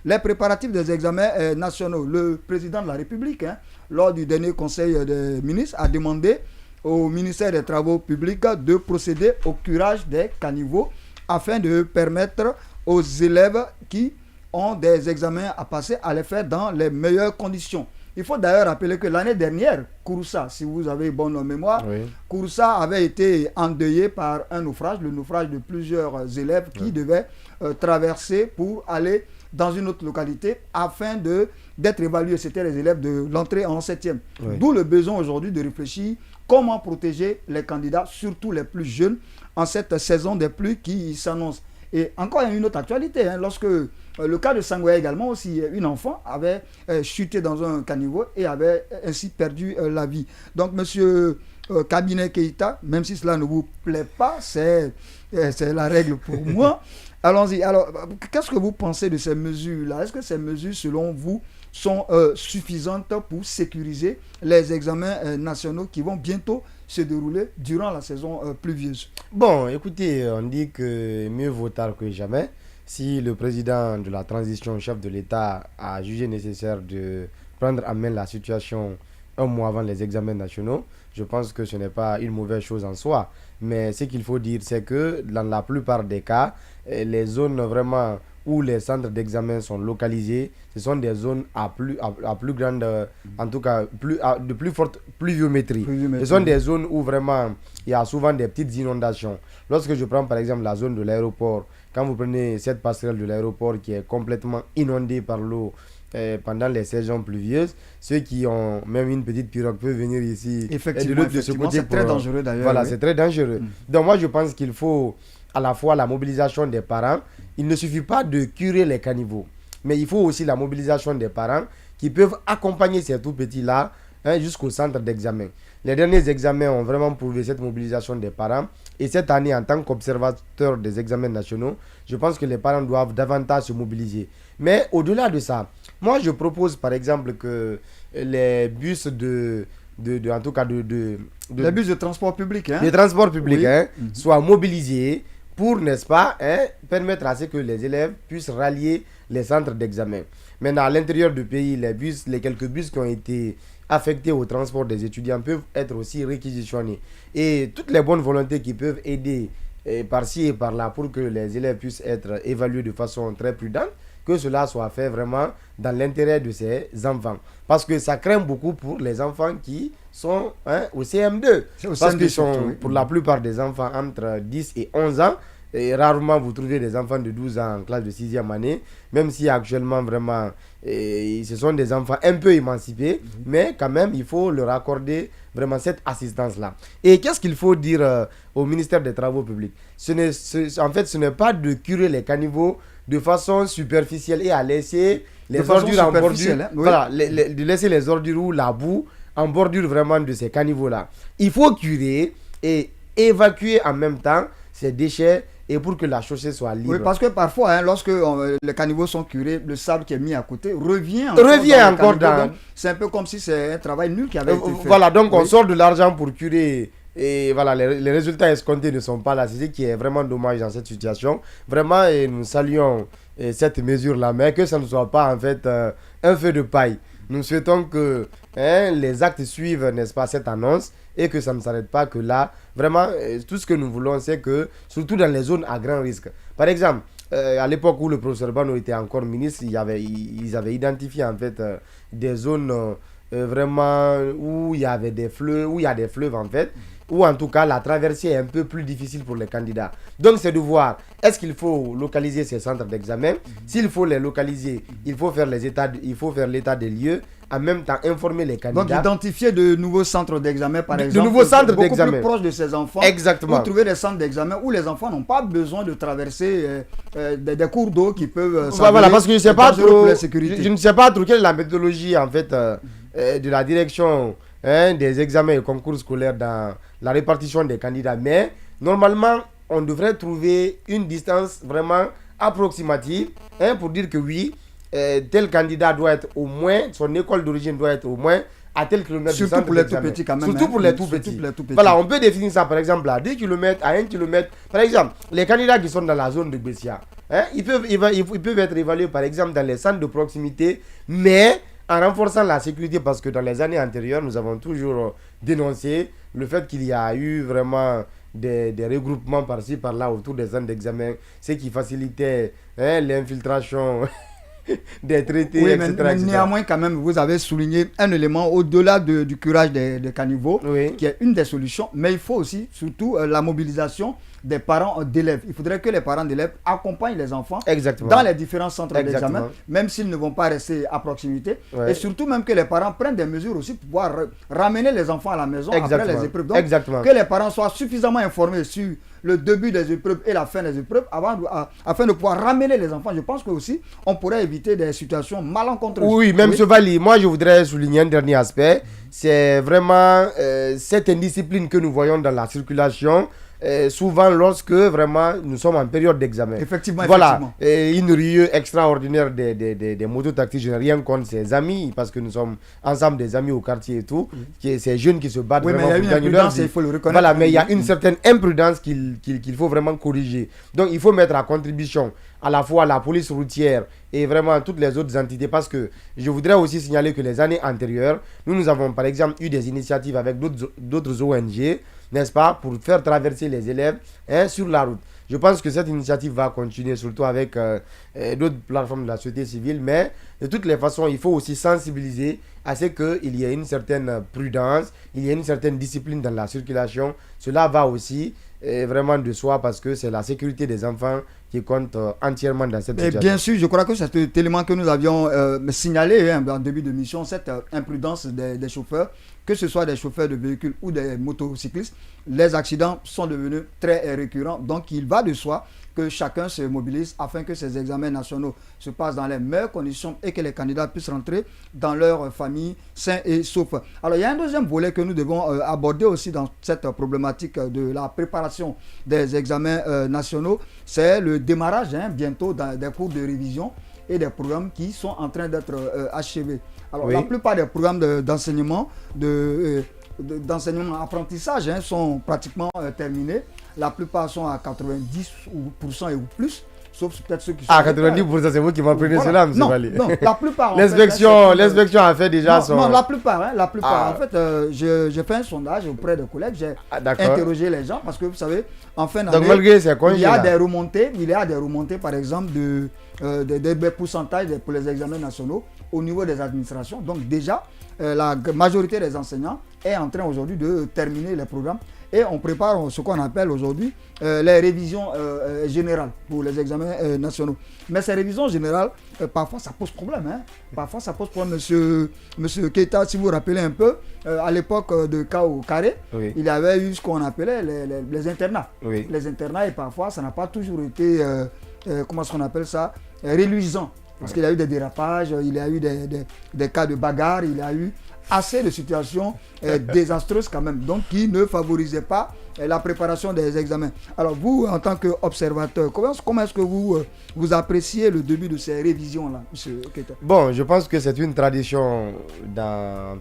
les préparatifs des examens nationaux. Le président de la République, lors du dernier conseil des ministres, a demandé au ministère des Travaux publics de procéder au curage des caniveaux afin de permettre aux élèves qui ont des examens à passer à les faire dans les meilleures conditions. Il faut d'ailleurs rappeler que l'année dernière, Kouroussa, si vous avez bonne mémoire, oui. Kouroussa avait été endeuillé par un naufrage, le naufrage de plusieurs élèves qui devaient traverser pour aller dans une autre localité afin d'être évalués. C'était les élèves de l'entrée en 7e. Oui. D'où le besoin aujourd'hui de réfléchir comment protéger les candidats, surtout les plus jeunes, en cette saison des pluies qui s'annonce. Et encore, il y a une autre actualité. Lorsque le cas de Sangoya également aussi, une enfant avait chuté dans un caniveau et avait ainsi perdu la vie. Donc, monsieur Kabinet Keïta, même si cela ne vous plaît pas, c'est la règle pour moi. Allons-y. Alors, qu'est-ce que vous pensez de ces mesures-là? Est-ce que ces mesures, selon vous, sont suffisantes pour sécuriser les examens nationaux qui vont bientôt se dérouler durant la saison pluvieuse? Bon, écoutez, on dit que mieux vaut tard que jamais. Si le président de la transition, chef de l'État, a jugé nécessaire de prendre en main la situation un mois avant les examens nationaux, je pense que ce n'est pas une mauvaise chose en soi. Mais ce qu'il faut dire, c'est que dans la plupart des cas, les zones vraiment où les centres d'examen sont localisés, ce sont des zones à plus grande, en tout cas de plus forte pluviométrie. Ce sont des zones où vraiment il y a souvent des petites inondations. Lorsque je prends par exemple la zone de l'aéroport, quand vous prenez cette passerelle de l'aéroport qui est complètement inondée par l'eau pendant les saisons pluvieuses, ceux qui ont même une petite pirogue peuvent venir ici. Effectivement, c'est très dangereux d'ailleurs. Voilà, oui. C'est très dangereux. Donc moi je pense qu'il faut à la fois la mobilisation des parents. Il ne suffit pas de curer les caniveaux, mais il faut aussi la mobilisation des parents qui peuvent accompagner ces tout petits-là jusqu'au centre d'examen. Les derniers examens ont vraiment prouvé cette mobilisation des parents. Et cette année, en tant qu'observateur des examens nationaux, je pense que les parents doivent davantage se mobiliser. Mais au-delà de ça, moi je propose par exemple que les bus en tout cas les bus de transport public, de transport public soient mobilisés pour, n'est-ce pas, permettre à ce que les élèves puissent rallier les centres d'examen. Maintenant, à l'intérieur du pays, les quelques bus qui ont été affectés au transport des étudiants peuvent être aussi réquisitionnés. Et toutes les bonnes volontés qui peuvent aider par-ci et par-là pour que les élèves puissent être évalués de façon très prudente, que cela soit fait vraiment dans l'intérêt de ces enfants. Parce que ça craint beaucoup pour les enfants qui sont au CM2. Parce qu'ils sont pour la plupart des enfants entre 10 et 11 ans. Et rarement vous trouvez des enfants de 12 ans en classe de 6e année, même si actuellement vraiment ce sont des enfants un peu émancipés, mais quand même il faut leur accorder vraiment cette assistance-là. Et qu'est-ce qu'il faut dire au ministère des Travaux publics? En fait, ce n'est pas de curer les caniveaux de façon superficielle et à laisser les ordures en bordure, voilà, de laisser les ordures ou la boue en bordure vraiment de ces caniveaux-là. Il faut curer et évacuer en même temps ces déchets et pour que la chaussée soit libre. Oui, parce que parfois, lorsque les caniveaux sont curés, le sable qui est mis à côté revient encore dans... C'est un peu comme si c'est un travail nul qui avait été fait. Voilà, donc on sort de l'argent pour curer et voilà, les résultats escomptés ne sont pas là. C'est ce qui est vraiment dommage dans cette situation. Vraiment, nous saluons cette mesure-là, mais que ça ne soit pas en fait un feu de paille. Nous souhaitons que les actes suivent, n'est-ce pas, cette annonce et que ça ne s'arrête pas que là. Vraiment, tout ce que nous voulons, c'est que, surtout dans les zones à grand risque. Par exemple, à l'époque où le professeur Bano était encore ministre, ils avaient identifié en fait des zones vraiment où il y avait des fleuves, où il y a des fleuves en fait, où en tout cas la traversée est un peu plus difficile pour les candidats. Donc c'est de voir, est-ce qu'il faut localiser ces centres d'examen? S'il faut les localiser, il faut faire l'état des lieux, en même temps informer les candidats. Donc identifier de nouveaux centres d'examen par exemple. De nouveaux centres d'examen. Beaucoup plus proches de ces enfants. Exactement. Pour trouver des centres d'examen où les enfants n'ont pas besoin de traverser des cours d'eau qui peuvent voilà, parce que je ne sais pas trop quelle est la méthodologie en fait de la direction des examens et concours scolaires dans la répartition des candidats. Mais normalement, on devrait trouver une distance vraiment approximative pour dire que oui, tel candidat doit être au moins, son école d'origine doit être au moins à tel kilomètre du centre d'examen. Surtout pour les tout petits. Voilà, on peut définir ça par exemple à 2 km, à 1 km. Par exemple, les candidats qui sont dans la zone de Bessia, Hein, ils peuvent être évalués par exemple dans les centres de proximité, mais en renforçant la sécurité, parce que dans les années antérieures, nous avons toujours dénoncé le fait qu'il y a eu vraiment des regroupements par-ci, par-là autour des centres d'examen, ce qui facilitait l'infiltration des traités, oui, etc., mais etc. néanmoins, quand même, vous avez souligné un élément au-delà du curage des caniveaux, Oui. qui est une des solutions, mais il faut aussi, surtout, la mobilisation des parents d'élèves. Il faudrait que les parents d'élèves accompagnent les enfants Exactement. dans les différents centres Exactement. d'examen, même s'ils ne vont pas rester à proximité. Ouais. Et surtout, même que les parents prennent des mesures aussi pour pouvoir ramener les enfants à la maison après Exactement. les épreuves. Donc, Exactement. que les parents soient suffisamment informés sur le début des épreuves et la fin des épreuves afin de pouvoir ramener les enfants. Je pense que aussi on pourrait éviter des situations malencontreuses. Oui, même ce Vali, moi je voudrais souligner un dernier aspect, c'est vraiment cette indiscipline que nous voyons dans la circulation, souvent lorsque vraiment nous sommes en période d'examen. Effectivement, Voilà, effectivement. une rue extraordinaire des mototaxis, je n'ai rien contre ses amis, parce que nous sommes ensemble des amis au quartier et tout, ces jeunes qui se battent Oui, mais vraiment il y a pour une gagner leur imprudence, vie. il faut le reconnaître. Voilà, mais il y a une certaine imprudence qu'il faut vraiment corriger. Donc il faut mettre à contribution à la fois la police routière et vraiment toutes les autres entités, parce que je voudrais aussi signaler que les années antérieures, nous avons par exemple eu des initiatives avec d'autres ONG, n'est-ce pas, pour faire traverser les élèves sur la route. Je pense que cette initiative va continuer, surtout avec d'autres plateformes de la société civile, mais de toutes les façons, il faut aussi sensibiliser à ce qu'il y ait une certaine prudence, il y ait une certaine discipline dans la circulation. Cela va aussi vraiment de soi, parce que c'est la sécurité des enfants qui compte entièrement dans cette situation. Bien sûr, je crois que c'est cet élément que nous avions signalé en début de mission, cette imprudence des chauffeurs, que ce soit des chauffeurs de véhicules ou des motocyclistes. Les accidents sont devenus très récurrents, donc il va de soi que chacun se mobilise afin que ces examens nationaux se passent dans les meilleures conditions et que les candidats puissent rentrer dans leur famille sains et saufs. Alors il y a un deuxième volet que nous devons aborder aussi dans cette problématique de la préparation des examens nationaux, c'est le démarrage bientôt des cours de révision et des programmes qui sont en train d'être achevés. Alors la plupart des programmes d'enseignement, d'enseignement apprentissage sont pratiquement terminés. La plupart sont à 90% et ou plus, sauf peut-être ceux qui sont... 90%, c'est vous qui m'apprenez cela, M. Valli. Non, la plupart... L'inspection a fait déjà son... Non, la plupart. En fait, j'ai fait un sondage auprès des collègues, j'ai interrogé les gens, parce que vous savez, en fin d'année, il y a des remontées, par exemple, des pourcentages pour les examens nationaux au niveau des administrations. Donc déjà, la majorité des enseignants est en train aujourd'hui de terminer les programmes et on prépare ce qu'on appelle aujourd'hui les révisions générales pour les examens nationaux. Mais ces révisions générales, parfois ça pose problème. Parfois ça pose problème. Monsieur Keita, si vous vous rappelez un peu, à l'époque de Kao Carré, il y avait eu ce qu'on appelait les internats. Oui. Les internats, et parfois ça n'a pas toujours été, comment est-ce qu'on appelle ça, reluisant. Parce qu'il y a eu des dérapages, il y a eu des cas de bagarre, il y a eu assez de situations désastreuses quand même, donc qui ne favorisaient pas la préparation des examens. Alors vous, en tant qu'observateur, comment est-ce que vous appréciez le début de ces révisions-là, M. Keita? Bon, je pense que c'est une tradition dans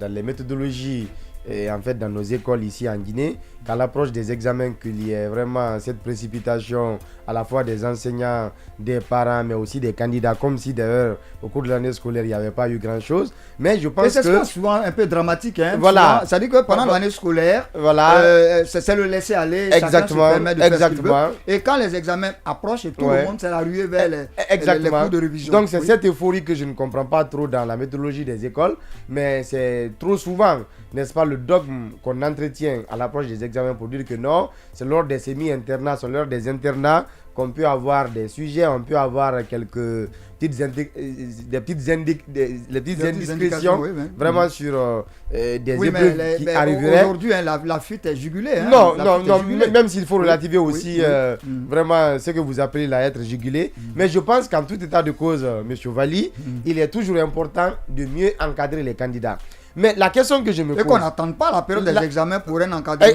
les méthodologies et en fait dans nos écoles ici en Guinée, qu'à l'approche des examens, qu'il y ait vraiment cette précipitation à la fois des enseignants, des parents, mais aussi des candidats, comme si d'ailleurs au cours de l'année scolaire il n'y avait pas eu grand chose. Mais je pense que c'est souvent un peu dramatique. Voilà. C'est-à-dire que pendant l'année scolaire, c'est le laisser aller. Exactement. Chacun se permet de faire ce qu'il veut. Et quand les examens approchent, et tout le monde s'est rué vers les cours de révision. Donc c'est cette euphorie que je ne comprends pas trop dans la méthodologie des écoles, mais c'est trop souvent, n'est-ce pas, le dogme qu'on entretient à l'approche des examens pour dire que non, c'est lors des semi-internats, c'est lors des internats qu'on peut avoir des sujets, on peut avoir quelques petites indiscrétions vraiment sur des épreuves qui arriveraient. Aujourd'hui, la fuite est jugulée. Non, même s'il faut relativiser aussi vraiment ce que vous appelez la être jugulée. Mais je pense qu'en tout état de cause, M. Valli, il est toujours important de mieux encadrer les candidats. Mais la question que je me pose... Et qu'on n'attende pas la période des examens pour un encadrement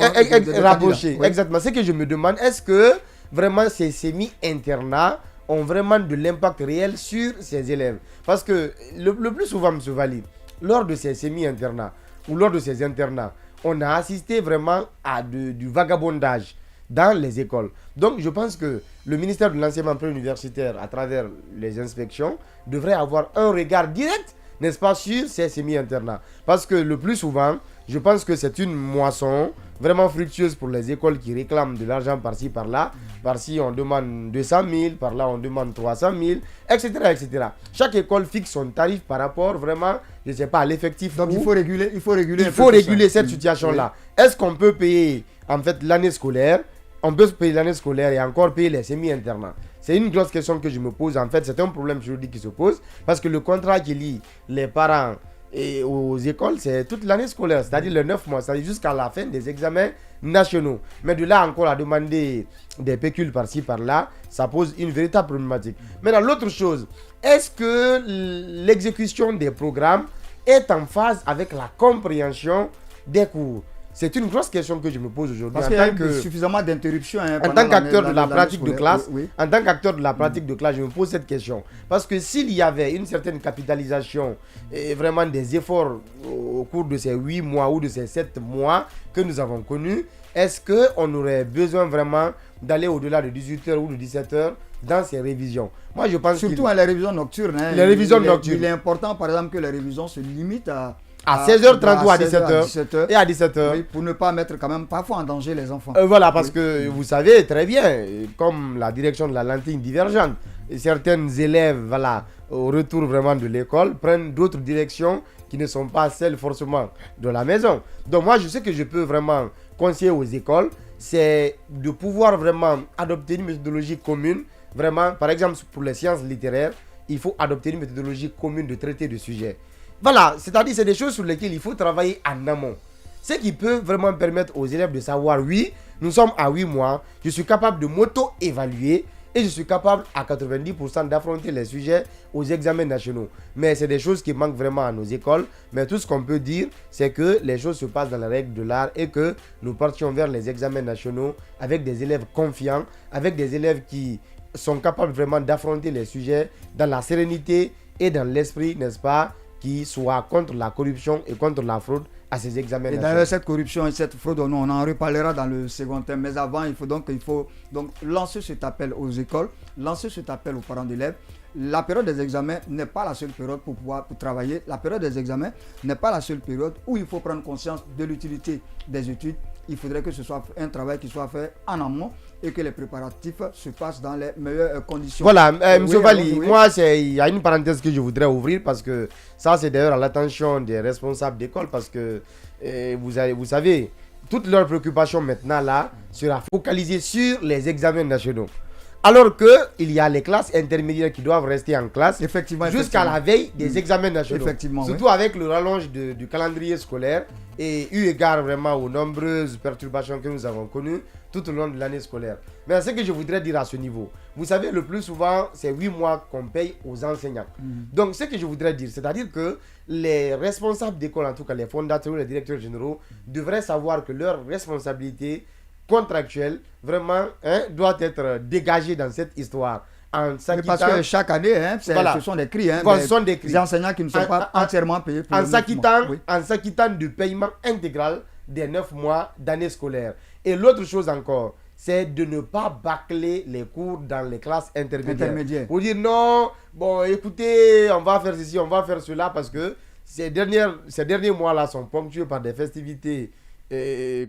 rapproché. Exactement. Ce que je me demande, est-ce que vraiment ces semi-internats ont vraiment de l'impact réel sur ces élèves? Parce que le plus souvent, M. Valli, lors de ces semi-internats ou lors de ces internats, on a assisté vraiment à du vagabondage. dans les écoles. Donc je pense que le ministère de l'enseignement préuniversitaire, à travers les inspections, devrait avoir un regard direct, n'est-ce pas, sur ces semi-internats. Parce que le plus souvent, je pense que c'est une moisson vraiment fructueuse pour les écoles qui réclament de l'argent par-ci, par-là. Par-ci, on demande 200 000, par-là, on demande 300 000, etc., etc. Chaque école fixe son tarif par rapport vraiment, je ne sais pas, à l'effectif. Donc il faut réguler cette situation-là. Oui. Est-ce qu'on peut payer, en fait, l'année scolaire? On peut payer l'année scolaire et encore payer les semi-internats. C'est une grosse question que je me pose. En fait, c'est un problème juridique qui se pose parce que le contrat qui lie les parents et aux écoles, c'est toute l'année scolaire, c'est-à-dire les 9 mois, c'est-à-dire jusqu'à la fin des examens nationaux. Mais de là encore à demander des pécules par-ci, par-là, ça pose une véritable problématique. Maintenant, l'autre chose, est-ce que l'exécution des programmes est en phase avec la compréhension des cours? C'est une grosse question que je me pose aujourd'hui. Parce qu'il y a suffisamment d'interruptions. En tant qu'acteur de la pratique de classe, en tant qu'acteur de la pratique de classe, je me pose cette question. Parce que s'il y avait une certaine capitalisation et vraiment des efforts au cours de ces 8 mois ou de ces 7 mois que nous avons connus, est-ce qu'on aurait besoin vraiment d'aller au-delà de 18h ou de 17h dans ces révisions? Moi, je pense surtout les révisions nocturnes. Les révisions nocturnes. Il est important, par exemple, que les révisions se limitent à 16h30 ou à 17h et à 17h. Oui, pour ne pas mettre quand même parfois en danger les enfants. Voilà, parce que vous savez très bien, comme la direction de la lentille divergente, certains élèves, voilà, au retour vraiment de l'école, prennent d'autres directions qui ne sont pas celles forcément de la maison. Donc moi, je sais que je peux vraiment conseiller aux écoles, c'est de pouvoir vraiment adopter une méthodologie commune. Vraiment, par exemple, pour les sciences littéraires, il faut adopter une méthodologie commune de traiter de sujets. Voilà, c'est-à-dire c'est des choses sur lesquelles il faut travailler en amont. Ce qui peut vraiment permettre aux élèves de savoir, oui, nous sommes à 8 mois, je suis capable de m'auto-évaluer et je suis capable à 90% d'affronter les sujets aux examens nationaux. Mais c'est des choses qui manquent vraiment à nos écoles. Mais tout ce qu'on peut dire, c'est que les choses se passent dans les règles de l'art et que nous partions vers les examens nationaux avec des élèves confiants, avec des élèves qui sont capables vraiment d'affronter les sujets dans la sérénité et dans l'esprit, n'est-ce pas, qui soit contre la corruption et contre la fraude à ces examens. Et d'ailleurs, cette corruption et cette fraude, on en reparlera dans le second thème. Mais avant, il faut donc lancer cet appel aux écoles, lancer cet appel aux parents d'élèves. La période des examens n'est pas la seule période pour travailler. La période des examens n'est pas la seule période où il faut prendre conscience de l'utilité des études. Il faudrait que ce soit un travail qui soit fait en amont et que les préparatifs se passent dans les meilleures conditions. Voilà, M. Vali, moi, il y a une parenthèse que je voudrais ouvrir parce que ça, c'est d'ailleurs à l'attention des responsables d'école parce que vous savez, toute leur préoccupation maintenant là sera focalisée sur les examens nationaux. Alors qu'il y a les classes intermédiaires qui doivent rester en classe jusqu'à la veille des examens nationaux. Surtout avec le rallonge du calendrier scolaire et eu égard vraiment aux nombreuses perturbations que nous avons connues tout au long de l'année scolaire. Mais ce que je voudrais dire à ce niveau, vous savez, le plus souvent, c'est 8 mois qu'on paye aux enseignants. Donc, ce que je voudrais dire, c'est-à-dire que les responsables d'école, en tout cas les fondateurs, les directeurs généraux, devraient savoir que leur responsabilité contractuelle, vraiment, doit être dégagée dans cette histoire. Parce que chaque année, ce sont des cris. Ce sont des cris. Des enseignants qui ne sont pas entièrement payés. En s'acquittant du paiement intégral des 9 mois d'année scolaire. Et l'autre chose encore, c'est de ne pas bâcler les cours dans les classes intermédiaires. Pour dire non, bon écoutez, on va faire ceci, on va faire cela, parce que ces derniers mois-là sont ponctués par des festivités,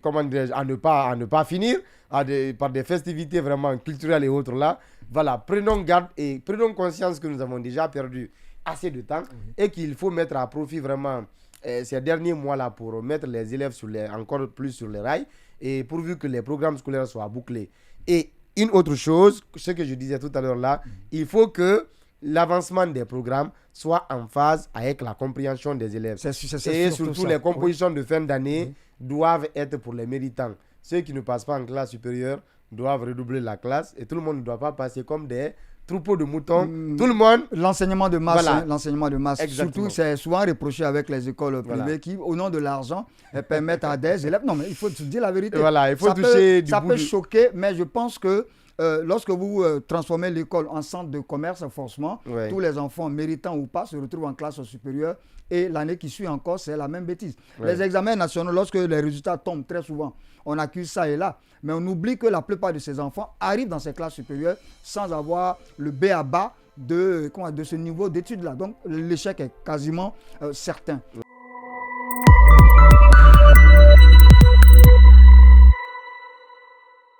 comment dirais-je, à ne pas finir, par des festivités vraiment culturelles et autres là. Voilà, prenons garde et prenons conscience que nous avons déjà perdu assez de temps et qu'il faut mettre à profit vraiment ces derniers mois-là pour mettre les élèves encore plus sur les rails et pourvu que les programmes scolaires soient bouclés. Et une autre chose, ce que je disais tout à l'heure là, il faut que l'avancement des programmes soit en phase avec la compréhension des élèves. Et surtout les compositions de fin d'année doivent être pour les méritants. Ceux qui ne passent pas en classe supérieure doivent redoubler la classe et tout le monde ne doit pas passer comme des troupeaux de moutons. Tout le monde. L'enseignement de masse. Voilà. L'enseignement de masse. Surtout, c'est souvent reproché avec les écoles privées qui, au nom de l'argent, permettent à des élèves. Non, mais il faut se dire la vérité. Voilà, il faut toucher du bout. Ça peut choquer, mais je pense que lorsque vous transformez l'école en centre de commerce, forcément, tous les enfants, méritants ou pas, se retrouvent en classe supérieure. Et l'année qui suit encore, c'est la même bêtise. Les examens nationaux, lorsque les résultats tombent très souvent, on accuse ça et là. Mais on oublie que la plupart de ces enfants arrivent dans ces classes supérieures sans avoir le B à bas de ce niveau d'études-là. Donc l'échec est quasiment certain.